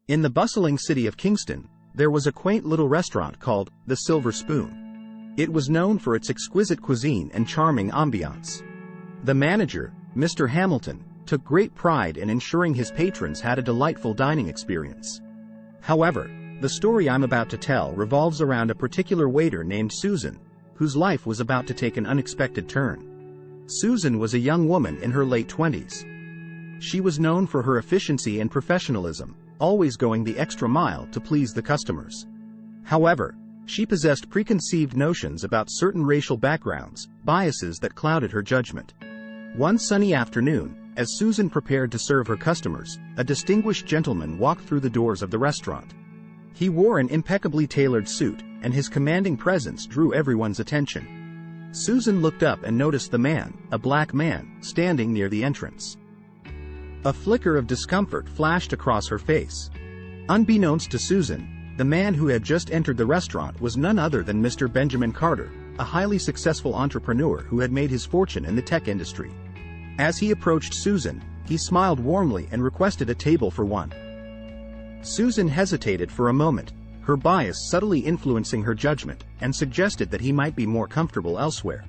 In the bustling city of Kingston, there was a quaint little restaurant called the Silver Spoon. It was known for its exquisite cuisine and charming ambiance. The manager, Mr. Hamilton, took great pride in ensuring his patrons had a delightful dining experience. However, the story I'm about to tell revolves around a particular waiter named Susan, whose life was about to take an unexpected turn. Susan was a young woman in her late 20s. She was known for her efficiency and professionalism, always going the extra mile to please the customers. However, she possessed preconceived notions about certain racial backgrounds, biases that clouded her judgment. One sunny afternoon, as Susan prepared to serve her customers, a distinguished gentleman walked through the doors of the restaurant. He wore an impeccably tailored suit, and his commanding presence drew everyone's attention. Susan looked up and noticed the man, a black man, standing near the entrance. A flicker of discomfort flashed across her face. Unbeknownst to Susan, the man who had just entered the restaurant was none other than Mr. Benjamin Carter, a highly successful entrepreneur who had made his fortune in the tech industry. As he approached Susan, he smiled warmly and requested a table for one. Susan hesitated for a moment, her bias subtly influencing her judgment, and suggested that he might be more comfortable elsewhere.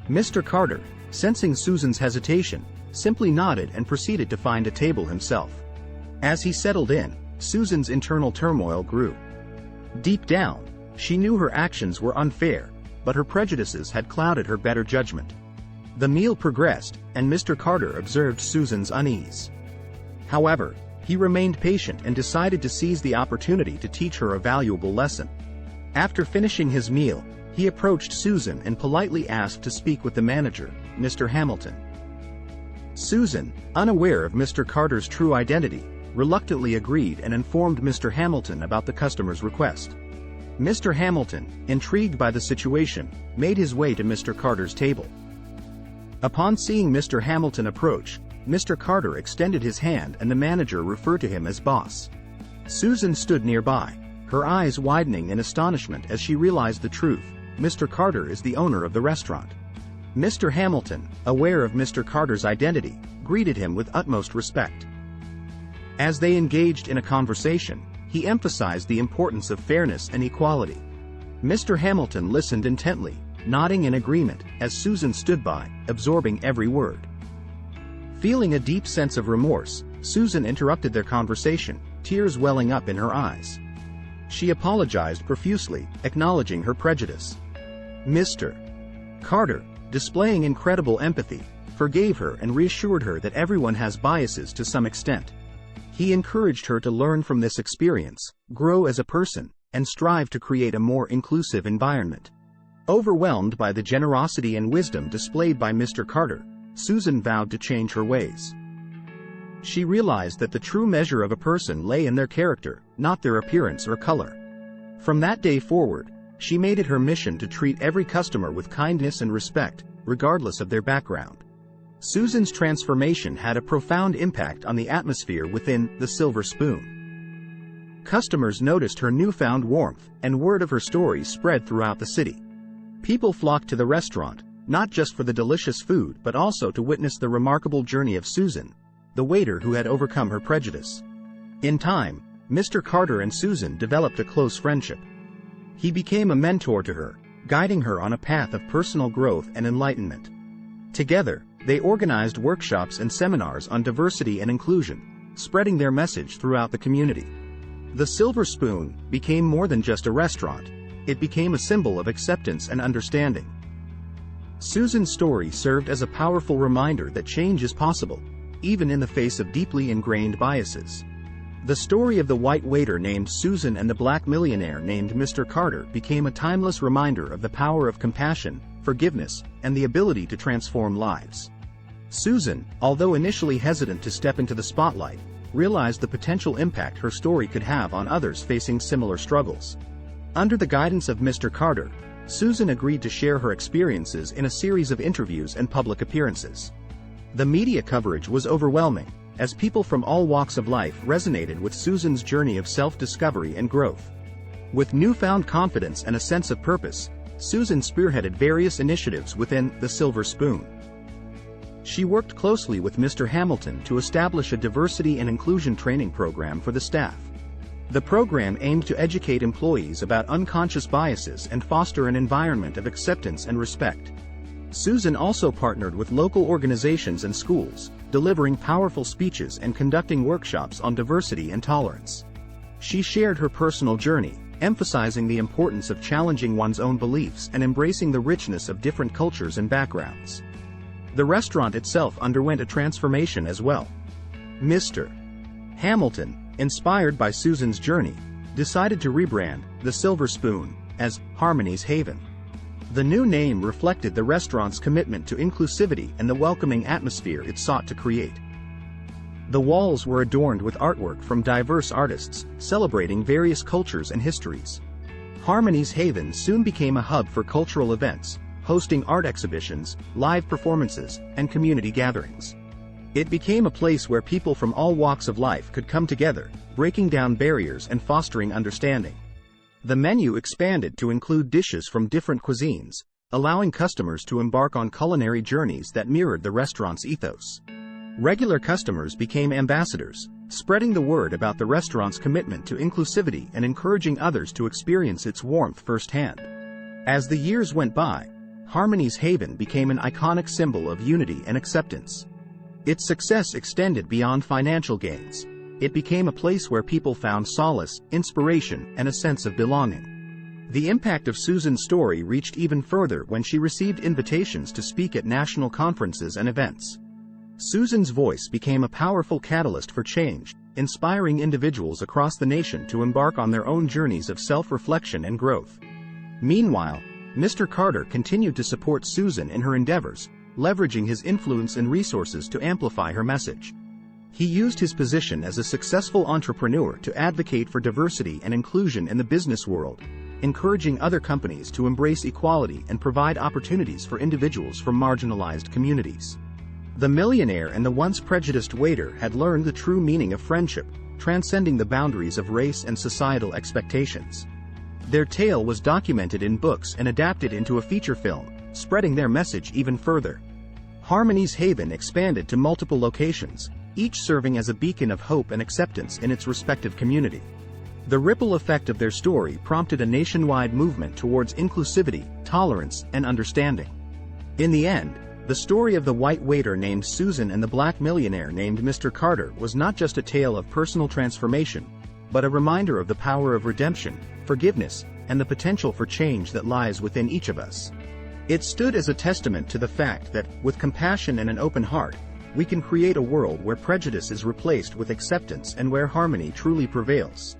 Mr. Carter, sensing Susan's hesitation, simply nodded and proceeded to find a table himself. As he settled in, Susan's internal turmoil grew. Deep down, she knew her actions were unfair, but her prejudices had clouded her better judgment. The meal progressed, and Mr. Carter observed Susan's unease. However, he remained patient and decided to seize the opportunity to teach her a valuable lesson. After finishing his meal, he approached Susan and politely asked to speak with the manager, Mr. Hamilton. Susan, unaware of Mr. Carter's true identity, reluctantly agreed and informed Mr. Hamilton about the customer's request. Mr. Hamilton, intrigued by the situation, made his way to Mr. Carter's table. Upon seeing Mr. Hamilton approach, Mr. Carter extended his hand and the manager referred to him as boss. Susan stood nearby, her eyes widening in astonishment as she realized the truth: Mr. Carter is the owner of the restaurant. Mr. Hamilton, aware of Mr. Carter's identity, greeted him with utmost respect. As they engaged in a conversation, he emphasized the importance of fairness and equality. Mr. Hamilton listened intently, nodding in agreement, as Susan stood by, absorbing every word. Feeling a deep sense of remorse, Susan interrupted their conversation, tears welling up in her eyes. She apologized profusely, acknowledging her prejudice. Mr. Carter, displaying incredible empathy, forgave her and reassured her that everyone has biases to some extent. He encouraged her to learn from this experience, grow as a person, and strive to create a more inclusive environment. Overwhelmed by the generosity and wisdom displayed by Mr. Carter, Susan vowed to change her ways. She realized that the true measure of a person lay in their character, not their appearance or color. From that day forward, she made it her mission to treat every customer with kindness and respect, regardless of their background. Susan's transformation had a profound impact on the atmosphere within the Silver Spoon. Customers noticed her newfound warmth, and word of her story spread throughout the city. People flocked to the restaurant, not just for the delicious food but also to witness the remarkable journey of Susan, the waiter who had overcome her prejudice. In time, Mr. Carter and Susan developed a close friendship. He became a mentor to her, guiding her on a path of personal growth and enlightenment. Together, they organized workshops and seminars on diversity and inclusion, spreading their message throughout the community. The Silver Spoon became more than just a restaurant; it became a symbol of acceptance and understanding. Susan's story served as a powerful reminder that change is possible, even in the face of deeply ingrained biases. The story of the white waiter named Susan and the black millionaire named Mr. Carter became a timeless reminder of the power of compassion, forgiveness, and the ability to transform lives. Susan, although initially hesitant to step into the spotlight, realized the potential impact her story could have on others facing similar struggles. Under the guidance of Mr. Carter, Susan agreed to share her experiences in a series of interviews and public appearances. The media coverage was overwhelming, as people from all walks of life resonated with Susan's journey of self-discovery and growth. With newfound confidence and a sense of purpose, Susan spearheaded various initiatives within the Silver Spoon. She worked closely with Mr. Hamilton to establish a diversity and inclusion training program for the staff. The program aimed to educate employees about unconscious biases and foster an environment of acceptance and respect. Susan also partnered with local organizations and schools, delivering powerful speeches and conducting workshops on diversity and tolerance. She shared her personal journey, emphasizing the importance of challenging one's own beliefs and embracing the richness of different cultures and backgrounds. The restaurant itself underwent a transformation as well. Mr. Hamilton, inspired by Susan's journey, decided to rebrand the Silver Spoon as Harmony's Haven. The new name reflected the restaurant's commitment to inclusivity and the welcoming atmosphere it sought to create. The walls were adorned with artwork from diverse artists, celebrating various cultures and histories. Harmony's Haven soon became a hub for cultural events, hosting art exhibitions, live performances, and community gatherings. It became a place where people from all walks of life could come together, breaking down barriers and fostering understanding. The menu expanded to include dishes from different cuisines, allowing customers to embark on culinary journeys that mirrored the restaurant's ethos. Regular customers became ambassadors, spreading the word about the restaurant's commitment to inclusivity and encouraging others to experience its warmth firsthand. As the years went by, Harmony's Haven became an iconic symbol of unity and acceptance. Its success extended beyond financial gains. It became a place where people found solace, inspiration, and a sense of belonging. The impact of Susan's story reached even further when she received invitations to speak at national conferences and events. Susan's voice became a powerful catalyst for change, inspiring individuals across the nation to embark on their own journeys of self-reflection and growth. Meanwhile, Mr. Carter continued to support Susan in her endeavors, leveraging his influence and resources to amplify her message. He used his position as a successful entrepreneur to advocate for diversity and inclusion in the business world, encouraging other companies to embrace equality and provide opportunities for individuals from marginalized communities. The millionaire and the once prejudiced waiter had learned the true meaning of friendship, transcending the boundaries of race and societal expectations. Their tale was documented in books and adapted into a feature film, spreading their message even further. Harmony's Haven expanded to multiple locations, each serving as a beacon of hope and acceptance in its respective community. The ripple effect of their story prompted a nationwide movement towards inclusivity, tolerance, and understanding. In the end, the story of the white waiter named Susan and the black millionaire named Mr. Carter was not just a tale of personal transformation, but a reminder of the power of redemption, forgiveness, and the potential for change that lies within each of us. It stood as a testament to the fact that, with compassion and an open heart, we can create a world where prejudice is replaced with acceptance and where harmony truly prevails.